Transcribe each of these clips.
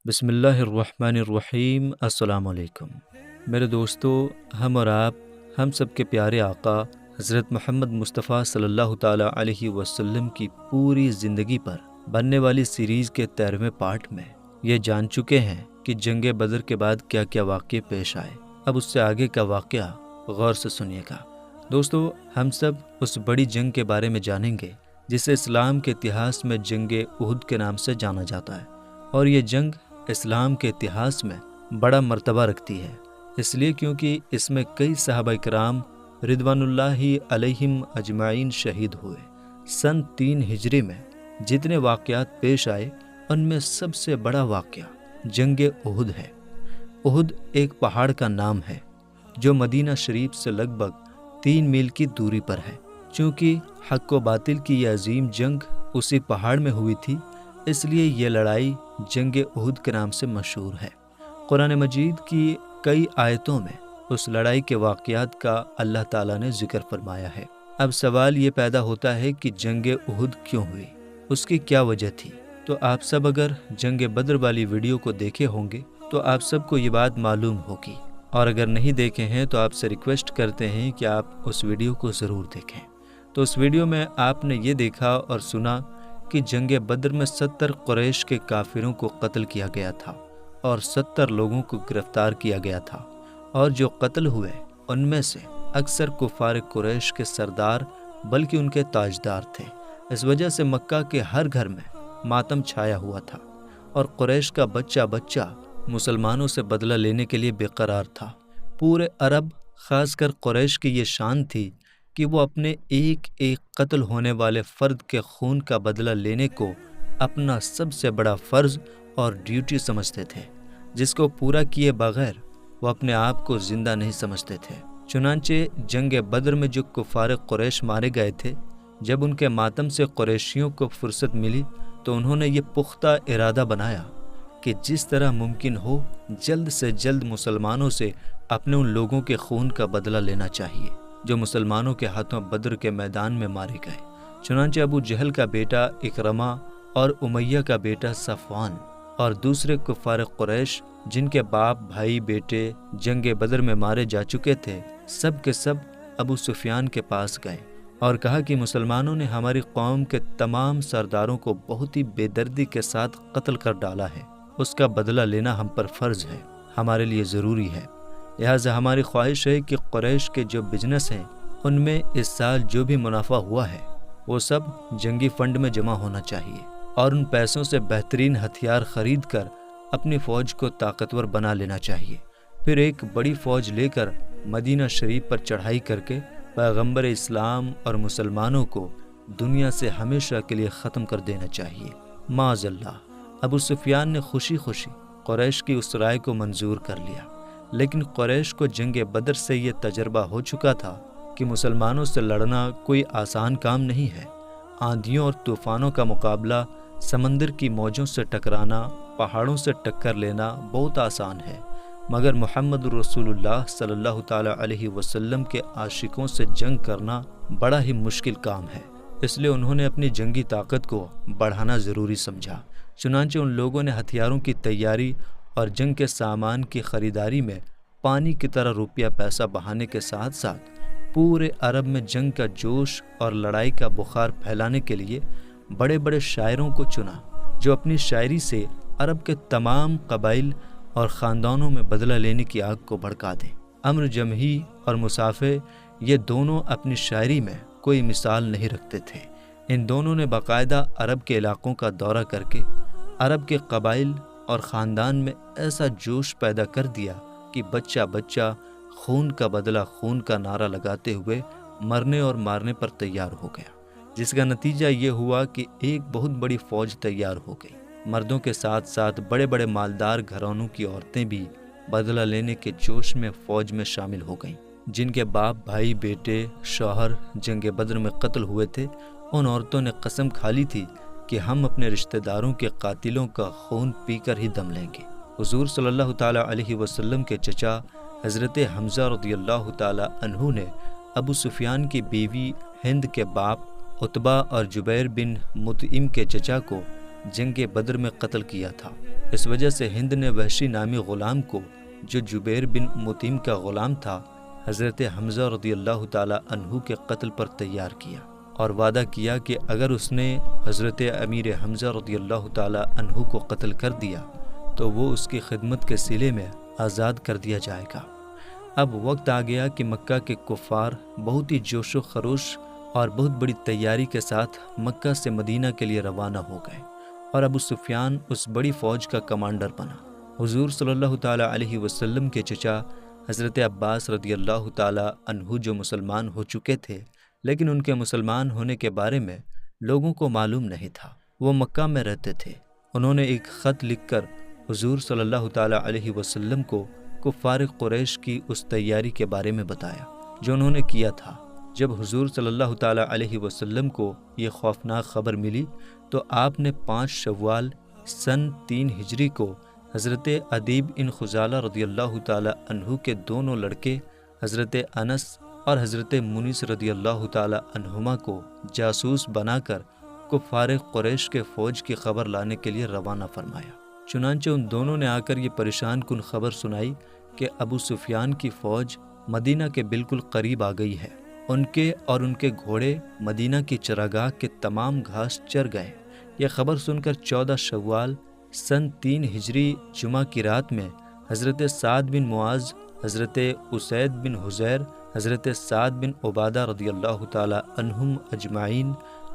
بسم اللہ الرحمن الرحیم۔ السلام علیکم میرے دوستو، ہم اور آپ، ہم سب کے پیارے آقا حضرت محمد مصطفیٰ صلی اللہ تعالیٰ علیہ وسلم کی پوری زندگی پر بننے والی سیریز کے 13ویں پارٹ میں یہ جان چکے ہیں کہ جنگ بدر کے بعد کیا کیا واقعے پیش آئے۔ اب اس سے آگے کا واقعہ غور سے سنیے گا۔ دوستو، ہم سب اس بڑی جنگ کے بارے میں جانیں گے جسے اسلام کے اتہاس میں جنگ احد کے نام سے جانا جاتا ہے، اور یہ جنگ اسلام کے اتہاس میں بڑا مرتبہ رکھتی ہے، اس لیے کیونکہ اس میں کئی صحابہ کرام رضوان اللہ علیہم اجمعین شہید ہوئے۔ سن 3 ہجری میں جتنے واقعات پیش آئے ان میں سب سے بڑا واقعہ جنگ احد ہے۔ احد ایک پہاڑ کا نام ہے جو مدینہ شریف سے لگ بھگ 3 میل کی دوری پر ہے۔ چونکہ حق و باطل کی یہ عظیم جنگ اسی پہاڑ میں ہوئی تھی، اس لیے یہ لڑائی جنگ احد کے نام سے مشہور ہے۔ قرآن مجید کی کئی آیتوں میں اس لڑائی کے واقعات کا اللہ تعالیٰ نے ذکر فرمایا ہے۔ اب سوال یہ پیدا ہوتا ہے کہ جنگ احد کیوں ہوئی، اس کی کیا وجہ تھی؟ تو آپ سب اگر جنگ بدر والی ویڈیو کو دیکھے ہوں گے تو آپ سب کو یہ بات معلوم ہوگی، اور اگر نہیں دیکھے ہیں تو آپ سے ریکویسٹ کرتے ہیں کہ آپ اس ویڈیو کو ضرور دیکھیں۔ تو اس ویڈیو میں آپ نے یہ دیکھا اور سنا کہ جنگ بدر میں 70 قریش کے کافروں کو قتل کیا گیا تھا اور 70 لوگوں کو گرفتار کیا گیا تھا، اور جو قتل ہوئے ان میں سے اکثر کفار قریش کے سردار بلکہ ان کے تاجدار تھے۔ اس وجہ سے مکہ کے ہر گھر میں ماتم چھایا ہوا تھا، اور قریش کا بچہ بچہ مسلمانوں سے بدلہ لینے کے لیے بے قرار تھا۔ پورے عرب، خاص کر قریش کی یہ شان تھی کہ وہ اپنے ایک ایک قتل ہونے والے فرد کے خون کا بدلہ لینے کو اپنا سب سے بڑا فرض اور ڈیوٹی سمجھتے تھے، جس کو پورا کیے بغیر وہ اپنے آپ کو زندہ نہیں سمجھتے تھے۔ چنانچہ جنگ بدر میں جو کفار قریش مارے گئے تھے، جب ان کے ماتم سے قریشیوں کو فرصت ملی تو انہوں نے یہ پختہ ارادہ بنایا کہ جس طرح ممکن ہو جلد سے جلد مسلمانوں سے اپنے ان لوگوں کے خون کا بدلہ لینا چاہیے جو مسلمانوں کے ہاتھوں بدر کے میدان میں مارے گئے۔ چنانچہ ابو جہل کا بیٹا اکرمہ اور امیہ کا بیٹا صفوان اور دوسرے کفار قریش جن کے باپ، بھائی، بیٹے جنگ بدر میں مارے جا چکے تھے، سب کے سب ابو سفیان کے پاس گئے اور کہا کہ مسلمانوں نے ہماری قوم کے تمام سرداروں کو بہت ہی بے دردی کے ساتھ قتل کر ڈالا ہے، اس کا بدلہ لینا ہم پر فرض ہے، ہمارے لیے ضروری ہے۔ لہٰذا ہماری خواہش ہے کہ قریش کے جو بزنس ہیں ان میں اس سال جو بھی منافع ہوا ہے وہ سب جنگی فنڈ میں جمع ہونا چاہیے، اور ان پیسوں سے بہترین ہتھیار خرید کر اپنی فوج کو طاقتور بنا لینا چاہیے۔ پھر ایک بڑی فوج لے کر مدینہ شریف پر چڑھائی کر کے پیغمبر اسلام اور مسلمانوں کو دنیا سے ہمیشہ کے لیے ختم کر دینا چاہیے۔ معاذ اللہ، ابو سفیان نے خوشی خوشی قریش کی اس رائے کو منظور کر لیا، لیکن قریش کو جنگ بدر سے یہ تجربہ ہو چکا تھا کہ مسلمانوں سے لڑنا کوئی آسان کام نہیں ہے۔ آندھیوں اور طوفانوں کا مقابلہ، سمندر کی موجوں سے ٹکرانا، پہاڑوں سے ٹکر لینا بہت آسان ہے، مگر محمد رسول اللہ صلی اللہ تعالیٰ علیہ وسلم کے عاشقوں سے جنگ کرنا بڑا ہی مشکل کام ہے۔ اس لیے انہوں نے اپنی جنگی طاقت کو بڑھانا ضروری سمجھا۔ چنانچہ ان لوگوں نے ہتھیاروں کی تیاری اور جنگ کے سامان کی خریداری میں پانی کی طرح روپیہ پیسہ بہانے کے ساتھ ساتھ پورے عرب میں جنگ کا جوش اور لڑائی کا بخار پھیلانے کے لیے بڑے بڑے شاعروں کو چنا جو اپنی شاعری سے عرب کے تمام قبائل اور خاندانوں میں بدلہ لینے کی آگ کو بھڑکا دیں۔ عمرو جمحی اور مصافح، یہ دونوں اپنی شاعری میں کوئی مثال نہیں رکھتے تھے۔ ان دونوں نے باقاعدہ عرب کے علاقوں کا دورہ کر کے عرب کے قبائل اور خاندان میں ایسا جوش پیدا کر دیا کہ بچہ بچہ خون کا بدلہ خون کا نعرہ لگاتے ہوئے مرنے اور مارنے پر تیار ہو گیا، جس کا نتیجہ یہ ہوا کہ ایک بہت بڑی فوج تیار ہو گئی۔ مردوں کے ساتھ ساتھ بڑے بڑے مالدار گھرانوں کی عورتیں بھی بدلہ لینے کے جوش میں فوج میں شامل ہو گئیں۔ جن کے باپ، بھائی، بیٹے، شوہر جنگ بدر میں قتل ہوئے تھے، ان عورتوں نے قسم کھا لی تھی کہ ہم اپنے رشتہ داروں کے قاتلوں کا خون پی کر ہی دم لیں گے۔ حضور صلی اللہ تعالیٰ علیہ وسلم کے چچا حضرت حمزہ رضی اللہ تعالیٰ عنہ نے ابو سفیان کی بیوی ہند کے باپ عتبہ اور جبیر بن مطعم کے چچا کو جنگ بدر میں قتل کیا تھا۔ اس وجہ سے ہند نے وحشی نامی غلام کو، جو جبیر بن مطعم کا غلام تھا، حضرت حمزہ رضی اللہ تعالی عنہ کے قتل پر تیار کیا اور وعدہ کیا کہ اگر اس نے حضرت امیر حمزہ رضی اللہ تعالی عنہ کو قتل کر دیا تو وہ اس کی خدمت کے صلے میں آزاد کر دیا جائے گا۔ اب وقت آ گیا کہ مکہ کے کفار بہت ہی جوش و خروش اور بہت بڑی تیاری کے ساتھ مکہ سے مدینہ کے لیے روانہ ہو گئے، اور ابو سفیان اس بڑی فوج کا کمانڈر بنا۔ حضور صلی اللہ تعالی علیہ وسلم کے چچا حضرت عباس رضی اللہ تعالی عنہ جو مسلمان ہو چکے تھے، لیکن ان کے مسلمان ہونے کے بارے میں لوگوں کو معلوم نہیں تھا، وہ مکہ میں رہتے تھے۔ انہوں نے ایک خط لکھ کر حضور صلی اللہ تعالی علیہ وسلم کو کفار قریش کی اس تیاری کے بارے میں بتایا جو انہوں نے کیا تھا۔ جب حضور صلی اللہ تعالی علیہ وسلم کو یہ خوفناک خبر ملی تو آپ نے 5 شوال سن 3 ہجری کو حضرت ادیب ان خزالہ رضی اللہ تعالی عنہ کے دونوں لڑکے حضرت انس اور حضرت منیس رضی اللہ تعالی عنہما کو جاسوس بنا کر کفار قریش کے فوج کی خبر لانے کے لیے روانہ فرمایا۔ چنانچہ ان دونوں نے آ کر یہ پریشان کن خبر سنائی کہ ابو سفیان کی فوج مدینہ کے بالکل قریب آ گئی ہے۔ ان کے اور ان کے گھوڑے مدینہ کی چراگاہ کے تمام گھاس چر گئے۔ یہ خبر سن کر 14 شوال سن 3 ہجری جمعہ کی رات میں حضرت سعد بن معاذ، حضرت اسید بن حضیر، حضرت سعد بن عبادہ رضی اللہ تعالی عنہم اجمعین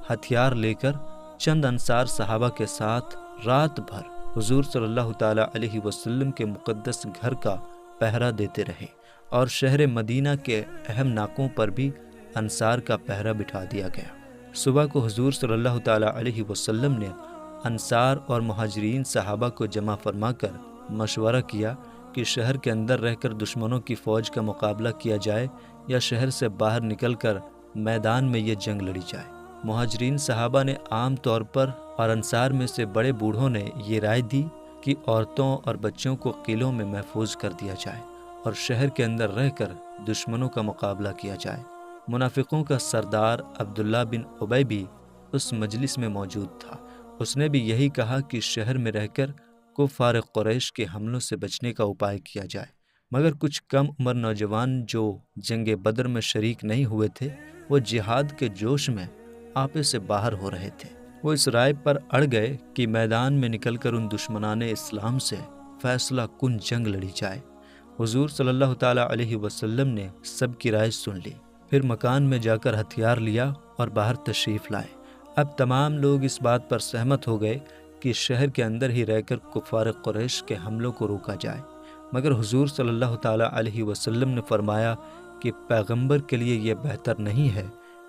ہتھیار لے کر چند انصار صحابہ کے ساتھ رات بھر حضور صلی اللہ تعالی علیہ وسلم کے مقدس گھر کا پہرا دیتے رہے، اور شہر مدینہ کے اہم ناکوں پر بھی انصار کا پہرا بٹھا دیا گیا۔ صبح کو حضور صلی اللہ تعالی علیہ وسلم نے انصار اور مہاجرین صحابہ کو جمع فرما کر مشورہ کیا کہ شہر کے اندر رہ کر دشمنوں کی فوج کا مقابلہ کیا جائے یا شہر سے باہر نکل کر میدان میں یہ جنگ لڑی جائے۔ مہاجرین صحابہ نے عام طور پر اور انصار میں سے بڑے بوڑھوں نے یہ رائے دی کہ عورتوں اور بچوں کو قلعوں میں محفوظ کر دیا جائے اور شہر کے اندر رہ کر دشمنوں کا مقابلہ کیا جائے۔ منافقوں کا سردار عبداللہ بن ابی بھی اس مجلس میں موجود تھا۔ اس نے بھی یہی کہا کہ شہر میں رہ کر کفار قریش کے حملوں سے بچنے کا اپائے کیا جائے، مگر کچھ کم عمر نوجوان جو جنگ بدر میں شریک نہیں ہوئے تھے، وہ جہاد کے جوش میں آپے سے باہر ہو رہے تھے۔ وہ اس رائے پر اڑ گئے کہ میدان میں نکل کر ان دشمنان اسلام سے فیصلہ کن جنگ لڑی جائے۔ حضور صلی اللہ تعالی علیہ وسلم نے سب کی رائے سن لی، پھر مکان میں جا کر ہتھیار لیا اور باہر تشریف لائے۔ اب تمام لوگ اس بات پر سہمت ہو گئے کہ شہر کے اندر ہی رہ کر کفار قریش کے حملوں کو روکا جائے، مگر حضور صلی اللہ تعالی علیہ وسلم نے فرمایا کہ پیغمبر کے لیے یہ بہتر نہیں ہے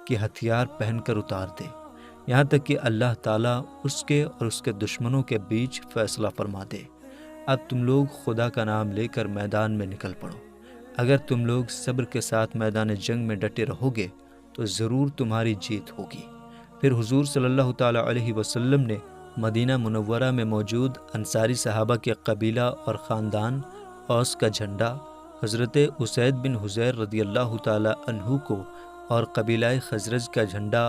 کہ ہتھیار پہن کر اتار دے، یہاں تک کہ اللہ تعالیٰ اس کے اور اس کے دشمنوں کے بیچ فیصلہ فرما دے۔ اب تم لوگ خدا کا نام لے کر میدان میں نکل پڑو۔ اگر تم لوگ صبر کے ساتھ میدان جنگ میں ڈٹے رہو گے تو ضرور تمہاری جیت ہوگی۔ پھر حضور صلی اللہ تعالی علیہ وسلم نے مدینہ منورہ میں موجود انصاری صحابہ کے قبیلہ اور خاندان اوس کا جھنڈا حضرت اسید بن حضیر رضی اللہ تعالی عنہ کو اور قبیلہ خزرج کا جھنڈا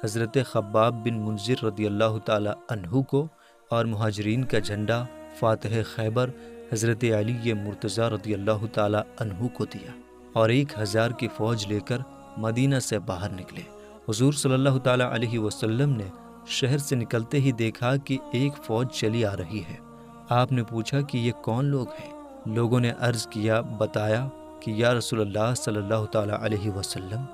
حضرت خباب بن منذر رضی اللہ تعالی عنہ کو اور مہاجرین کا جھنڈا فاتح خیبر حضرت علی مرتضیٰ رضی اللہ تعالی عنہ کو دیا، اور 1000 کی فوج لے کر مدینہ سے باہر نکلے۔ حضور صلی اللہ تعالی علیہ وسلم نے شہر سے نکلتے ہی دیکھا کہ ایک فوج چلی آ رہی ہے۔ آپ نے پوچھا کہ یہ کون لوگ ہیں؟ لوگوں نے عرض کیا، بتایا کہ یا رسول اللہ صلی اللہ تعالی علیہ وسلم،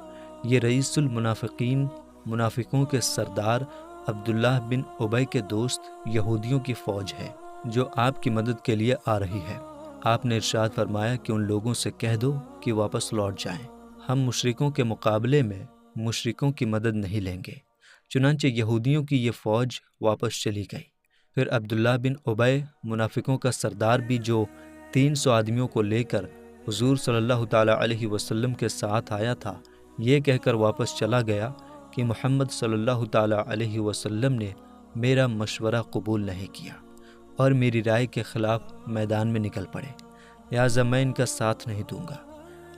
یہ رئیس المنافقین، منافقوں کے سردار عبداللہ بن ابی کے دوست یہودیوں کی فوج ہے جو آپ کی مدد کے لیے آ رہی ہے۔ آپ نے ارشاد فرمایا کہ ان لوگوں سے کہہ دو کہ واپس لوٹ جائیں، ہم مشرکوں کے مقابلے میں مشرکوں کی مدد نہیں لیں گے۔ چنانچہ یہودیوں کی یہ فوج واپس چلی گئی۔ پھر عبداللہ بن ابی منافقوں کا سردار بھی، جو 300 آدمیوں کو لے کر حضور صلی اللہ تعالی علیہ وسلم کے ساتھ آیا تھا، یہ کہہ کر واپس چلا گیا کہ محمد صلی اللہ تعالی علیہ وسلم نے میرا مشورہ قبول نہیں کیا اور میری رائے کے خلاف میدان میں نکل پڑے، لہٰذا میں ان کا ساتھ نہیں دوں گا۔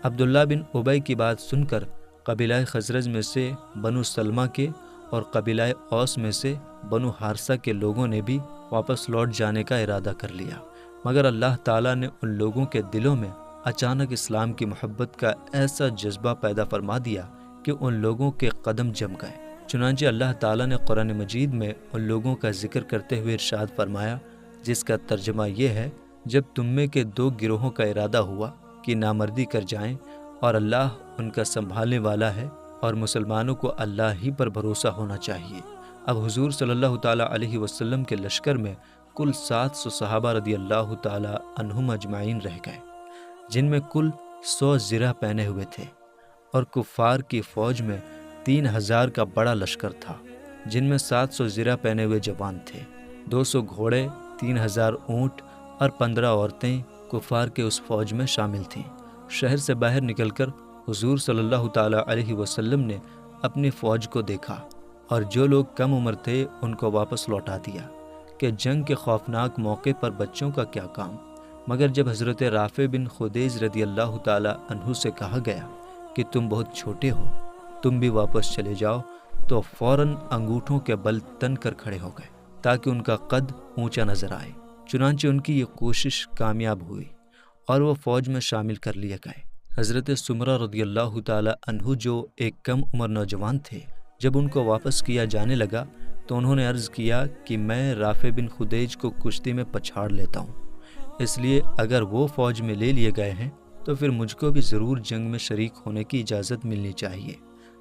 عبداللہ بن ابی کی بات سن کر قبیلہ خزرج میں سے بنو سلمہ کے اور قبیلہ اوس میں سے بنو حارثہ کے لوگوں نے بھی واپس لوٹ جانے کا ارادہ کر لیا، مگر اللہ تعالیٰ نے ان لوگوں کے دلوں میں اچانک اسلام کی محبت کا ایسا جذبہ پیدا فرما دیا کہ ان لوگوں کے قدم جم گئے۔ چنانچہ اللہ تعالیٰ نے قرآن مجید میں ان لوگوں کا ذکر کرتے ہوئے ارشاد فرمایا، جس کا ترجمہ یہ ہے، جب تم میں کے 2 گروہوں کا ارادہ ہوا کہ نامردی کر جائیں اور اللہ ان کا سنبھالنے والا ہے اور مسلمانوں کو اللہ ہی پر بھروسہ ہونا چاہیے۔ اب حضور صلی اللہ تعالیٰ علیہ وسلم کے لشکر میں کل 700 صحابہ رضی اللہ تعالیٰ عنہم اجمعین رہ گئے، جن میں کل 100 زرہ پہنے ہوئے تھے، اور کفار کی فوج میں 3000 کا بڑا لشکر تھا، جن میں 700 زرہ پہنے ہوئے جوان تھے، 200 گھوڑے، 3000 اونٹ اور 15 عورتیں کفار کے اس فوج میں شامل تھیں۔ شہر سے باہر نکل کر حضور صلی اللہ تعالیٰ علیہ وسلم نے اپنی فوج کو دیکھا اور جو لوگ کم عمر تھے ان کو واپس لوٹا دیا کہ جنگ کے خوفناک موقع پر بچوں کا کیا کام۔ مگر جب حضرت رافع بن خدیج رضی اللہ تعالیٰ عنہ سے کہا گیا کہ تم بہت چھوٹے ہو، تم بھی واپس چلے جاؤ، تو فوراً انگوٹھوں کے بل تن کر کھڑے ہو گئے تاکہ ان کا قد اونچا نظر آئے۔ چنانچہ ان کی یہ کوشش کامیاب ہوئی اور وہ فوج میں شامل کر لیے گئے۔ حضرت سمرہ رضی اللہ تعالیٰ عنہ جو ایک کم عمر نوجوان تھے، جب ان کو واپس کیا جانے لگا تو انہوں نے عرض کیا کہ میں رافع بن خدیج کو کشتی میں پچھاڑ لیتا ہوں، اس لیے اگر وہ فوج میں لے لیے گئے ہیں تو پھر مجھ کو بھی ضرور جنگ میں شریک ہونے کی اجازت ملنی چاہیے۔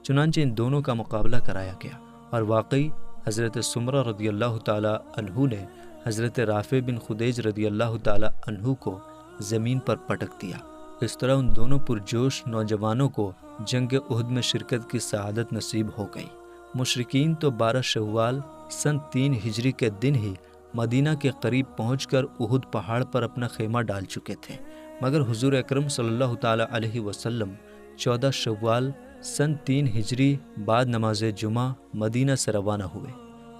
چنانچہ ان دونوں کا مقابلہ کرایا گیا اور واقعی حضرت سمرہ رضی اللہ تعالیٰ عنہ نے حضرت رافع بن خدیج رضی اللہ تعالیٰ عنہ کو زمین پر پٹک دیا۔ اس طرح ان دونوں پرجوش نوجوانوں کو جنگ احد میں شرکت کی سعادت نصیب ہو گئی۔ مشرکین تو 12 شوال سن 3 ہجری کے دن ہی مدینہ کے قریب پہنچ کر احد پہاڑ پر اپنا خیمہ ڈال چکے تھے، مگر حضور اکرم صلی اللہ تعالیٰ علیہ وسلم 14 شوال سن 3 ہجری بعد نماز جمعہ مدینہ سے روانہ ہوئے،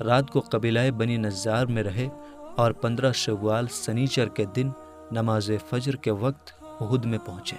رات کو قبیلہ بنی نجار میں رہے اور 15 شوال سنیچر کے دن نماز فجر کے وقت احد میں پہنچے۔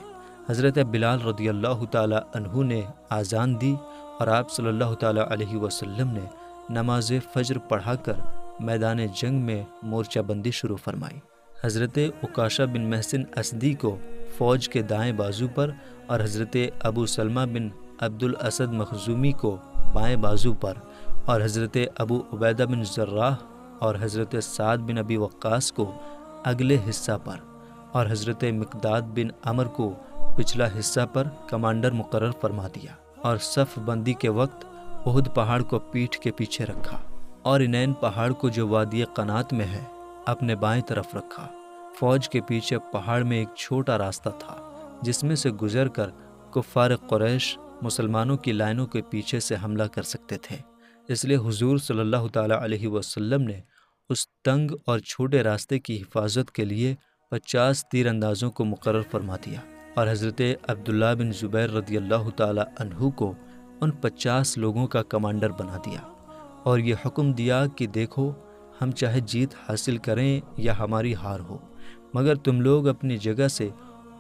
حضرت بلال رضی اللہ تعالیٰ عنہ نے آذان دی اور آپ صلی اللہ تعالیٰ علیہ وسلم نے نماز فجر پڑھا کر میدان جنگ میں مورچہ بندی شروع فرمائی۔ حضرت عکاشہ بن محسن اسدی کو فوج کے دائیں بازو پر اور حضرت ابو سلمہ بن عبد الاسد مخزومی کو بائیں بازو پر اور حضرت ابو عبیدہ بن جراح اور حضرت سعد بن ابی وقاص کو اگلے حصہ پر اور حضرت مقداد بن عمر کو پچھلا حصہ پر کمانڈر مقرر فرما دیا، اور صف بندی کے وقت احد پہاڑ کو پیٹھ کے پیچھے رکھا اور انین پہاڑ کو جو وادی قنات میں ہے اپنے بائیں طرف رکھا۔ فوج کے پیچھے پہاڑ میں ایک چھوٹا راستہ تھا جس میں سے گزر کر کفار قریش مسلمانوں کی لائنوں کے پیچھے سے حملہ کر سکتے تھے، اس لیے حضور صلی اللہ تعالیٰ علیہ وسلم نے اس تنگ اور چھوٹے راستے کی حفاظت کے لیے 50 تیر اندازوں کو مقرر فرما دیا اور حضرت عبداللہ بن زبیر رضی اللہ تعالیٰ عنہ کو ان 50 لوگوں کا کمانڈر بنا دیا اور یہ حکم دیا کہ دیکھو، ہم چاہے جیت حاصل کریں یا ہماری ہار ہو، مگر تم لوگ اپنی جگہ سے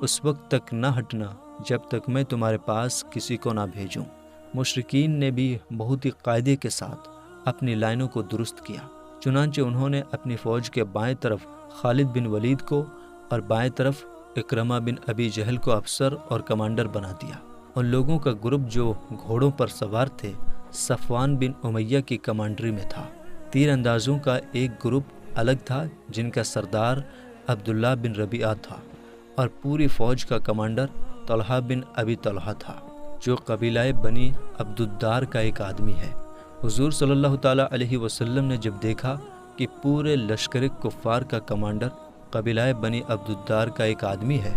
اس وقت تک نہ ہٹنا جب تک میں تمہارے پاس کسی کو نہ بھیجوں۔ مشرکین نے بھی بہت ہی قاعدے کے ساتھ اپنی لائنوں کو درست کیا، چنانچہ انہوں نے اپنی فوج کے بائیں طرف خالد بن ولید کو اور بائیں طرف اکرمہ بن ابی جہل کو افسر اور کمانڈر بنا دیا۔ ان لوگوں کا گروپ جو گھوڑوں پر سوار تھے صفوان بن امیہ کی کمانڈری میں تھا۔ تیر اندازوں کا ایک گروپ الگ تھا جن کا سردار عبداللہ بن ربیعہ تھا، اور پوری فوج کا کمانڈر طلحہ بن ابی طلحہ تھا جو قبیلہ بنی عبدالدار کا ایک آدمی ہے۔ حضور صلی اللہ تعالیٰ علیہ وسلم نے جب دیکھا کہ پورے لشکر کفار کا کمانڈر قبیلہ بنی عبدالدار کا ایک آدمی ہے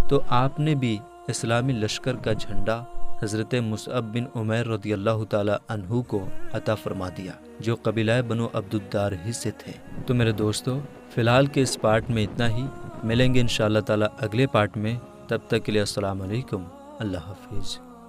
تو آپ نے بھی اسلامی لشکر کا جھنڈا حضرت مصعب بن عمیر رضی اللہ تعالیٰ عنہ کو عطا فرما دیا جو قبیلہ بنو عبدالدار ہی سے تھے۔ تو میرے دوستو، فی الحال کے اس پارٹ میں اتنا ہی، ملیں گے انشاءاللہ تعالیٰ اگلے پارٹ میں، تب تک کے لیے السلام علیکم، اللہ حافظ۔